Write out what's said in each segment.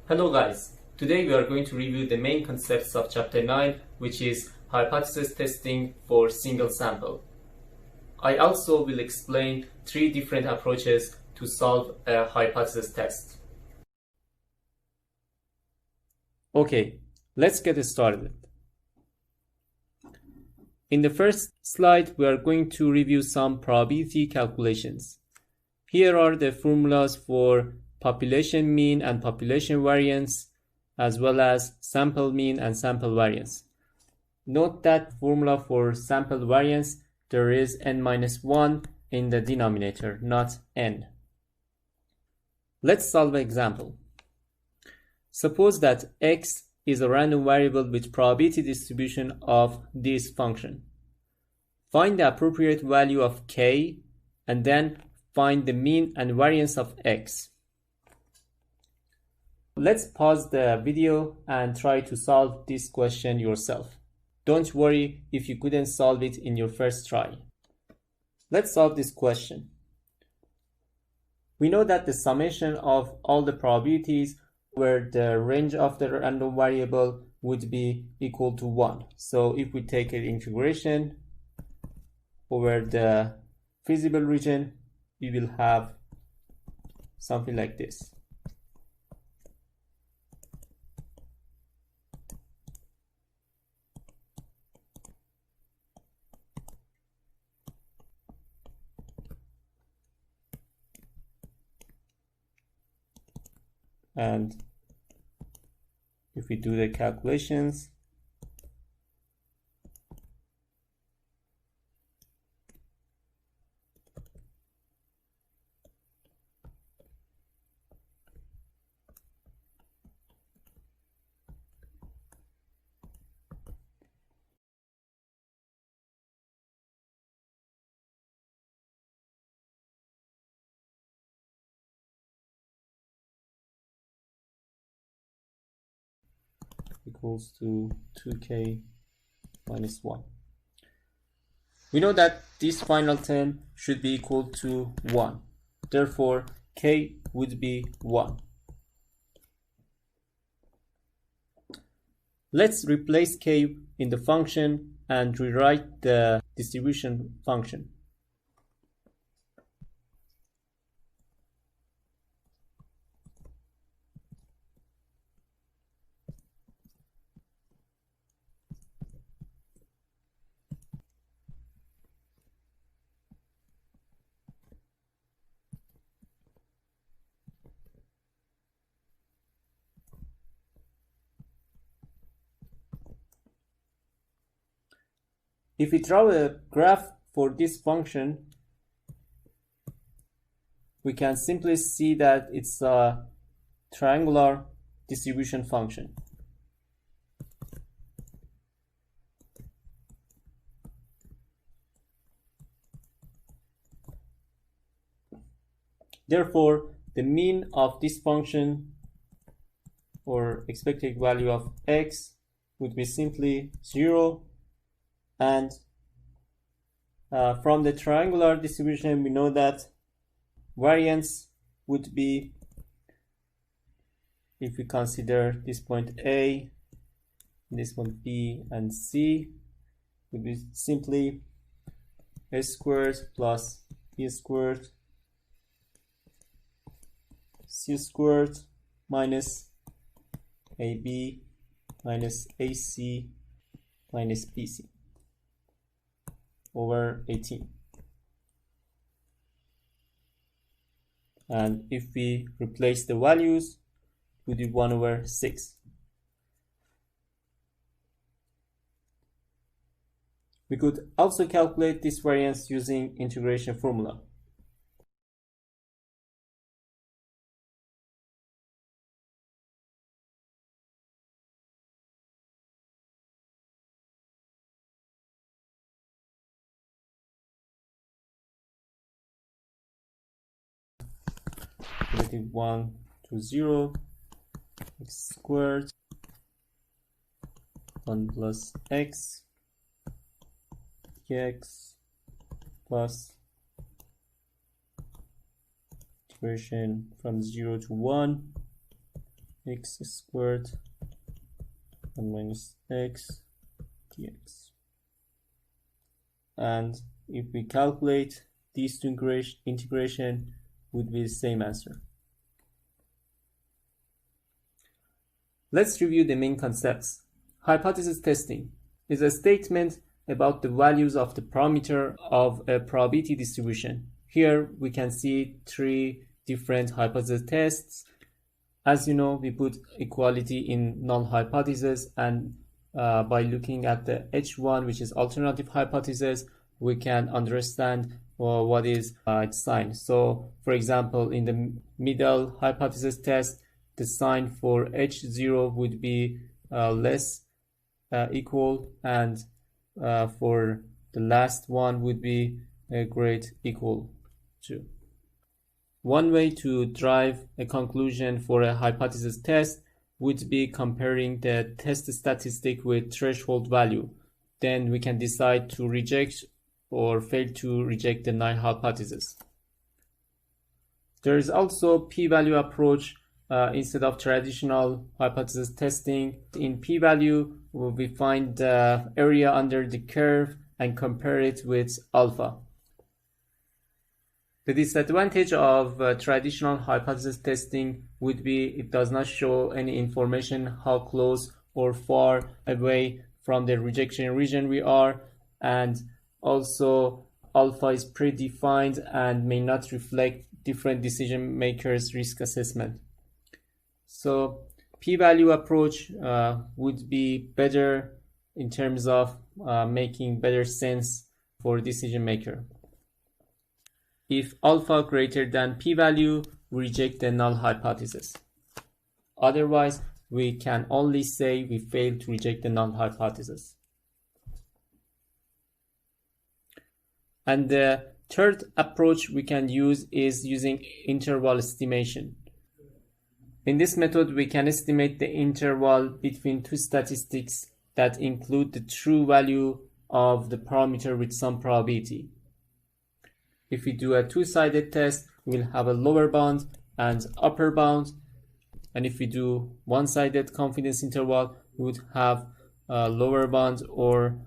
Hello guys, today we are going to review the main concepts of chapter 9, which is hypothesis testing for single sample. I also will explain 3 different approaches to solve a hypothesis test. Okay, let's get started. In the first slide, we are going to review some probability calculations. Here are the formulas for population mean and population variance, as well as sample mean and sample variance. Note that formula for sample variance, there is n-1 in the denominator, not n. Let's solve an example. Suppose that x is a random variable with probability distribution of this function. Find the appropriate value of k and then find the mean and variance of x. Let's pause the video and try to solve this question yourself. Don't worry if you couldn't solve it in your first try. Let's solve this question. We know that the summation of all the probabilities where the range of the random variable would be equal to 1. So if we take an integration over the feasible region, we will have something like this. And if we do the calculations, equals to 2k minus 1. We know that this final term should be equal to 1. Therefore, k would be 1. Let's replace k in the function and rewrite the distribution function. If we draw a graph for this function, we can simply see that it's a triangular distribution function. Therefore, the mean of this function or expected value of x would be simply 0. And from the triangular distribution, we know that variance would be, if we consider this point A, this point B and C, would be simply a squared plus b squared c squared minus ab minus ac minus bc over 18. And if we replace the values, it would be 1 over 6. We could also calculate this variance using integration formula. Negative 1 to 0, x squared 1 plus x dx plus integration from 0 to 1 x squared and minus x dx. And if we calculate these two integration would be the same answer. Let's review the main concepts. Hypothesis testing is a statement about the values of the parameter of a probability distribution. Here we can see three different hypothesis tests. As you know, we put equality in null hypothesis, and by looking at the H1, which is alternative hypothesis, we can understand what is its sign. So, for example, in the middle hypothesis test, the sign for H0 would be less equal, and for the last one would be great equal to. One way to drive a conclusion for a hypothesis test would be comparing the test statistic with threshold value. Then we can decide to reject or fail to reject the null hypothesis. There is also p-value approach instead of traditional hypothesis testing. In p-value, we find the area under the curve and compare it with alpha. The disadvantage of traditional hypothesis testing would be it does not show any information how close or far away from the rejection region we are, and also alpha is predefined and may not reflect different decision makers' risk assessment. So p-value approach would be better in terms of making better sense for decision maker. If alpha greater than p-value, we reject the null hypothesis. Otherwise, we can only say we failed to reject the null hypothesis. And the third approach we can use is using interval estimation. In this method, we can estimate the interval between two statistics that include the true value of the parameter with some probability. If we do a two-sided test, we'll have a lower bound and upper bound. And if we do one-sided confidence interval, we would have a lower bound or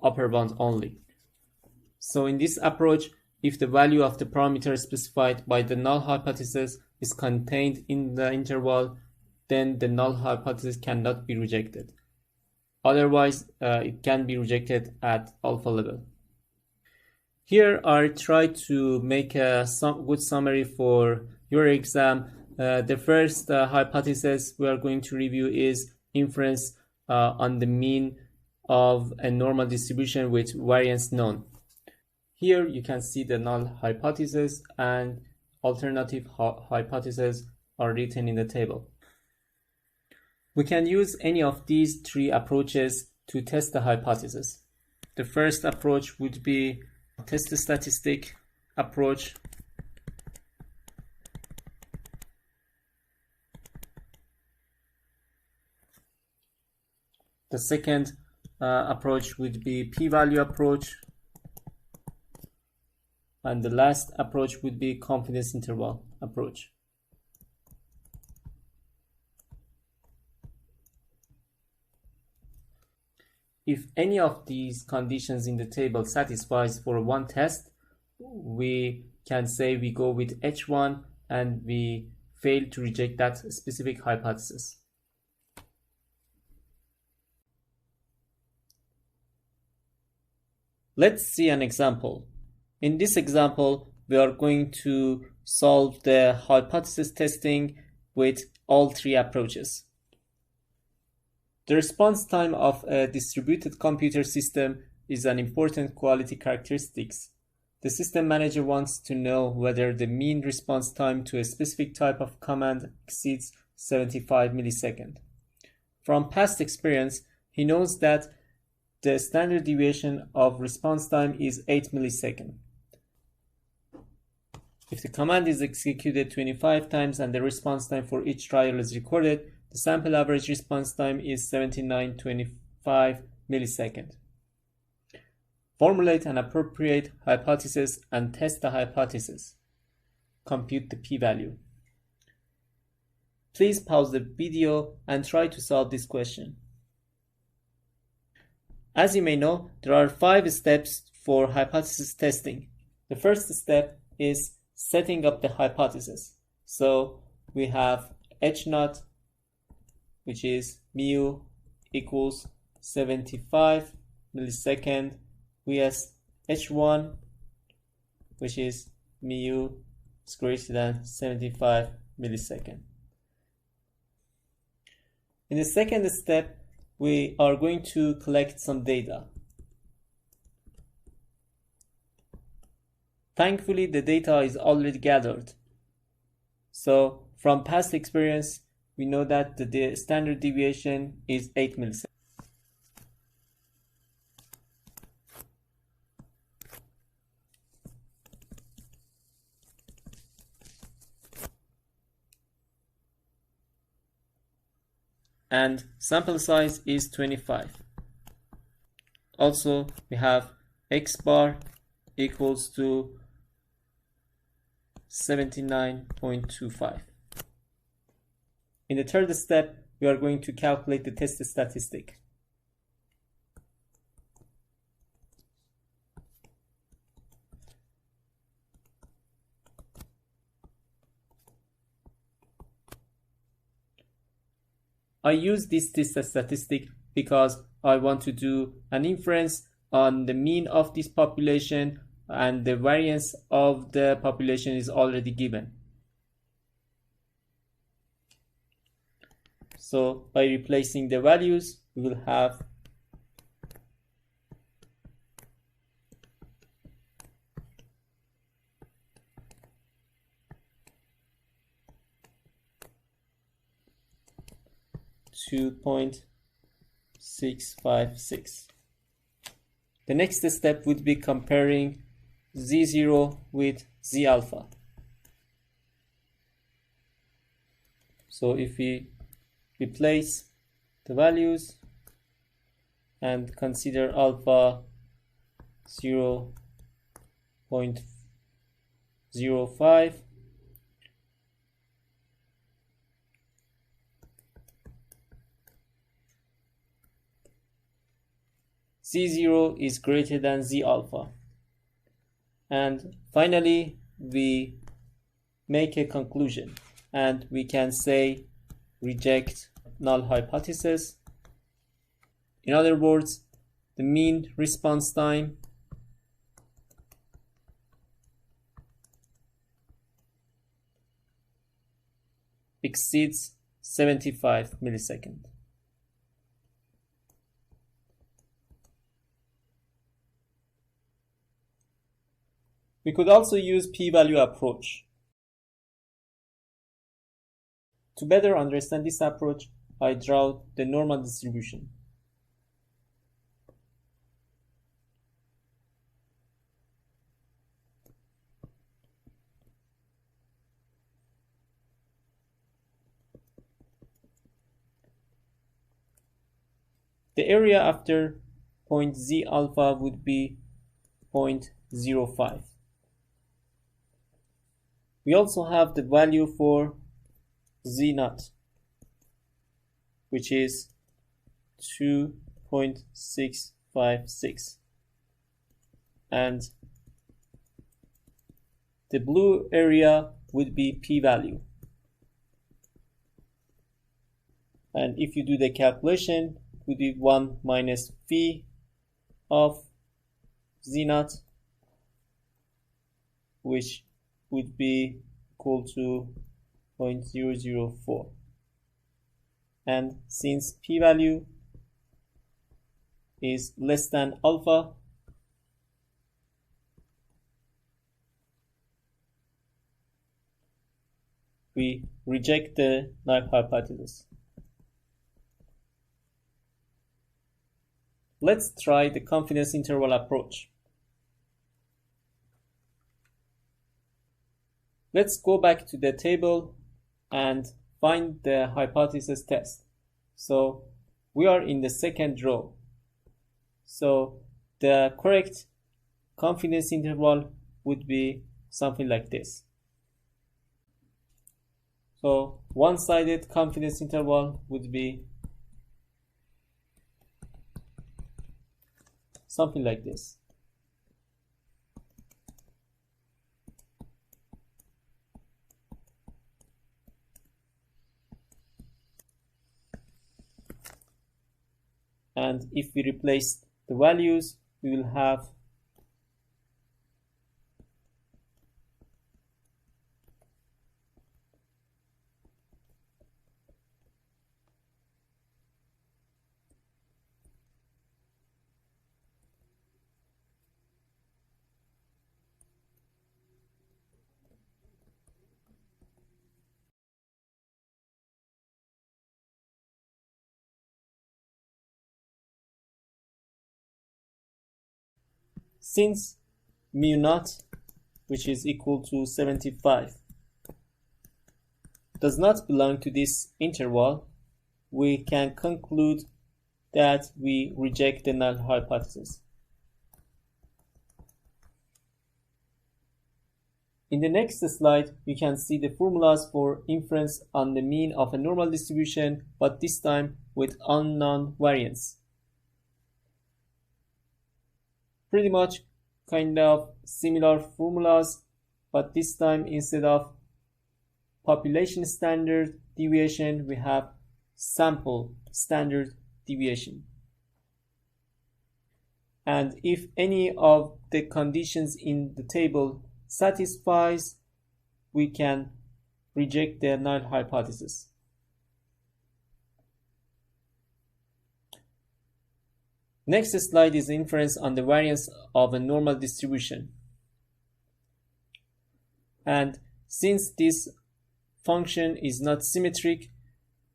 upper bound only. So in this approach, if the value of the parameter specified by the null hypothesis is contained in the interval, then the null hypothesis cannot be rejected. Otherwise, it can be rejected at alpha level. Here I try to make a good summary for your exam. The first hypothesis we are going to review is inference on the mean of a normal distribution with variance known. Here you can see the null hypothesis and alternative hypotheses are written in the table. We can use any of these three approaches to test the hypothesis. The first approach would be test statistic approach. The second approach would be p-value approach. And the last approach would be confidence interval approach. If any of these conditions in the table satisfies for one test, we can say we go with H1 and we fail to reject that specific hypothesis. Let's see an example. In this example, we are going to solve the hypothesis testing with all three approaches. The response time of a distributed computer system is an important quality characteristic. The system manager wants to know whether the mean response time to a specific type of command exceeds 75 milliseconds. From past experience, he knows that the standard deviation of response time is 8 milliseconds. If the command is executed 25 times and the response time for each trial is recorded, the sample average response time is 79.25 milliseconds. Formulate an appropriate hypothesis and test the hypothesis. Compute the p-value. Please pause the video and try to solve this question. As you may know, there are 5 steps for hypothesis testing. The first step is setting up the hypothesis. So we have H0, which is mu equals 75 millisecond, vs H1, which is mu is greater than 75 millisecond. In the second step, we are going to collect some data. Thankfully, the data is already gathered. So from past experience, we know that the standard deviation is 8 milliseconds. And sample size is 25. Also, we have X bar equals to 79.25. In the third step, we are going to calculate the test statistic. I use this test statistic because I want to do an inference on the mean of this population, and the variance of the population is already given. So by replacing the values, we will have .656. The next step would be comparing Z0 with Z alpha. So if we replace the values and consider alpha 0.05, Z0 is greater than Z alpha. And finally, we make a conclusion, and we can say reject null hypothesis. In other words, the mean response time exceeds 75 milliseconds. We could also use p-value approach. To better understand this approach, I draw the normal distribution. The area after point Z alpha would be 0.05. We also have the value for Z naught, which is 2.656. And the blue area would be p-value. And if you do the calculation, it would be 1 minus phi of Z naught, which would be equal to 0.004. And since p-value is less than alpha, we reject the null hypothesis. Let's try the confidence interval approach. Let's go back to the table and find the hypothesis test. So we are in the second row. So the correct confidence interval would be something like this. So one-sided confidence interval would be something like this. And if we replace the values, we will have since mu naught, which is equal to 75, does not belong to this interval, we can conclude that we reject the null hypothesis. In the next slide, you can see the formulas for inference on the mean of a normal distribution, but this time with unknown variance. Pretty much kind of similar formulas, but this time instead of population standard deviation, we have sample standard deviation. And if any of the conditions in the table satisfies, we can reject the null hypothesis. Next slide is inference on the variance of a normal distribution. And since this function is not symmetric,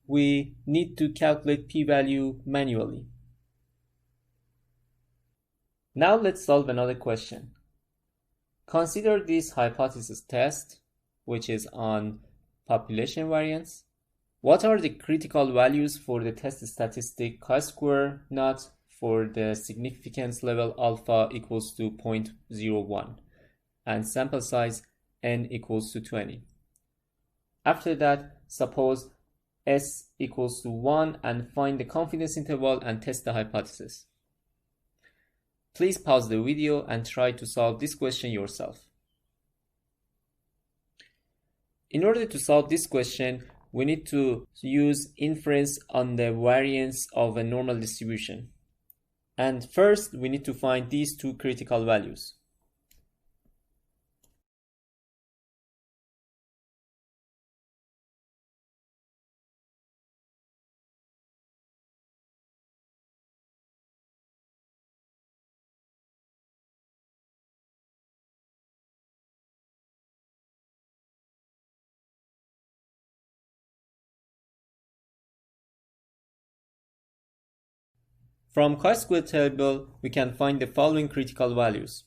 we need to calculate p-value manually. Now let's solve another question. Consider this hypothesis test, which is on population variance. What are the critical values for the test statistic chi-square naught for the significance level alpha equals to 0.01 and sample size n equals to 20? After that, suppose s equals to 1 and find the confidence interval and test the hypothesis. Please pause the video and try to solve this question yourself. In order to solve this question, we need to use inference on the variance of a normal distribution. And first, we need to find these two critical values. From chi-square table, we can find the following critical values.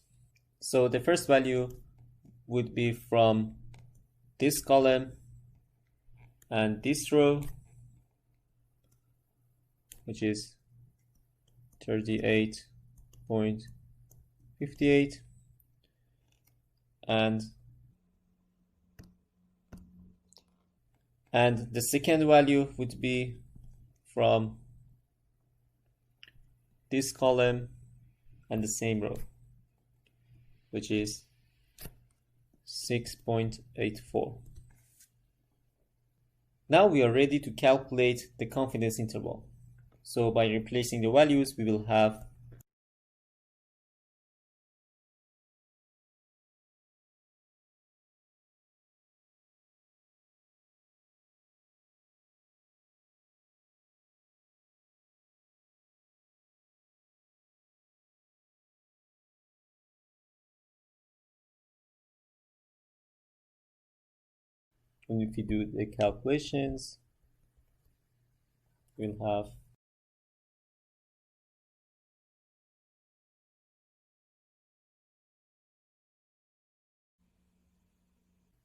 So the first value would be from this column and this row, which is 38.58, and the second value would be from this column and the same row, which is 6.84. Now we are ready to calculate the confidence interval. So by replacing the values, we will have and if you do the calculations, we'll have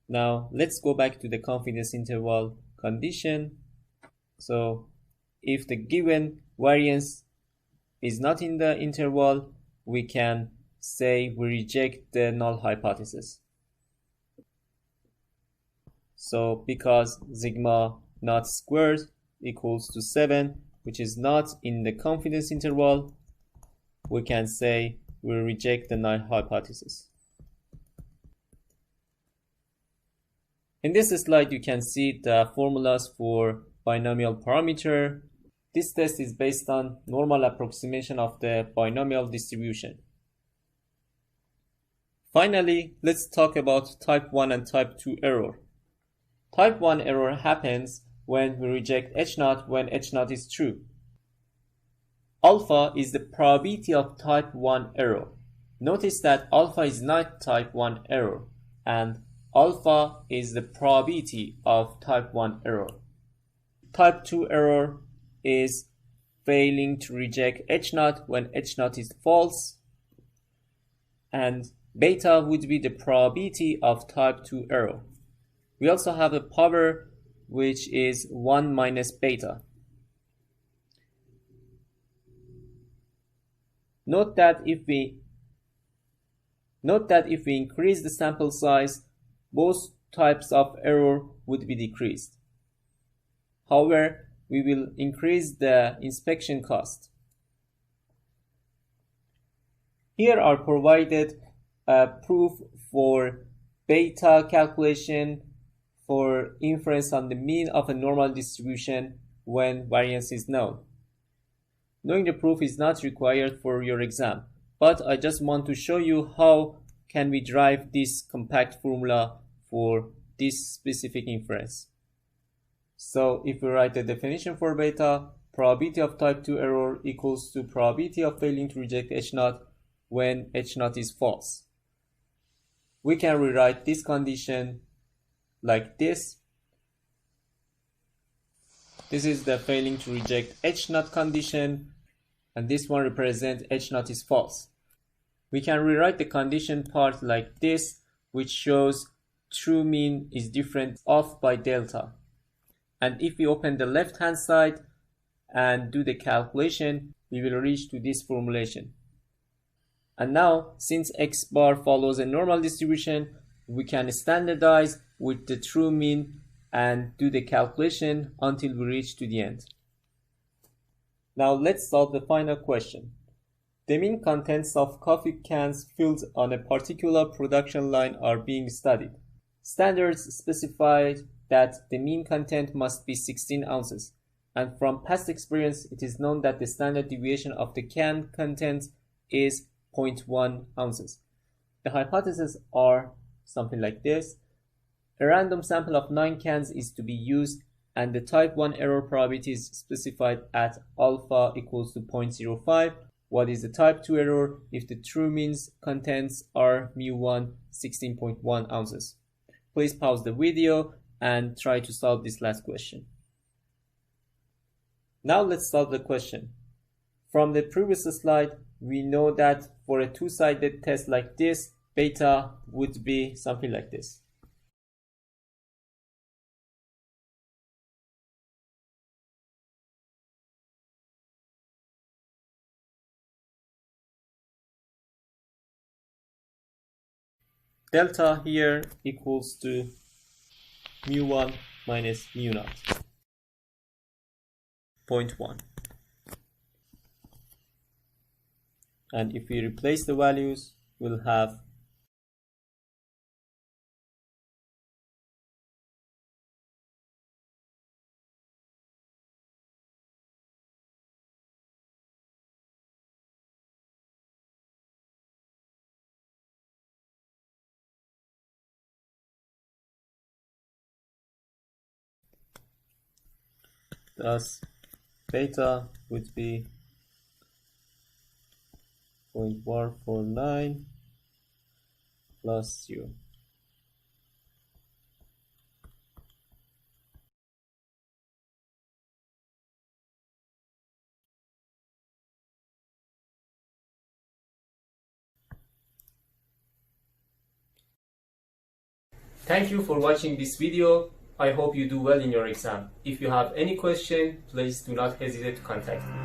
now let's go back to the confidence interval condition. So if the given variance is not in the interval, we can say we reject the null hypothesis. So because sigma naught squared equals to 7, which is not in the confidence interval, we can say we reject the null hypothesis. In this slide, you can see the formulas for binomial parameter. This test is based on normal approximation of the binomial distribution. Finally, let's talk about type 1 and type 2 error. Type 1 error happens when we reject H0 when H0 is true. Alpha is the probability of type 1 error. Notice that alpha is not type 1 error, and alpha is the probability of type 1 error. Type 2 error is failing to reject H0 when H0 is false, and beta would be the probability of type 2 error. We also have a power which is 1 minus beta. Note that if we increase the sample size, both types of error would be decreased. However, we will increase the inspection cost. Here are provided a proof for beta calculation for inference on the mean of a normal distribution when variance is known. Knowing the proof is not required for your exam, but I just want to show you how can we derive this compact formula for this specific inference. So if we write the definition for beta, probability of type 2 error equals to probability of failing to reject H0 when H0 is false. We can rewrite this condition like this. This is the failing to reject H0 condition, and this one represents H0 is false. We can rewrite the condition part like this, which shows true mean is different off by delta. And if we open the left hand side and do the calculation, we will reach to this formulation. And now, since x bar follows a normal distribution, we can standardize with the true mean and do the calculation until we reach to the end. Now let's solve the final question. The mean contents of coffee cans filled on a particular production line are being studied. Standards specify that the mean content must be 16 ounces, and from past experience it is known that the standard deviation of the can content is 0.1 ounces. The hypotheses are something like this. A random sample of 9 cans is to be used, and the type 1 error probability is specified at alpha equals to 0.05. What is the type 2 error if the true means contents are mu1 16.1 ounces? Please pause the video and try to solve this last question. Now let's solve the question. From the previous slide, we know that for a two-sided test like this, beta would be something like this. Delta here equals to mu1 minus mu0, 0.1. And if we replace the values, we'll have thus beta would be 0.149 plus 0. Thank you for watching this video. I hope you do well in your exam. If you have any question, please do not hesitate to contact me.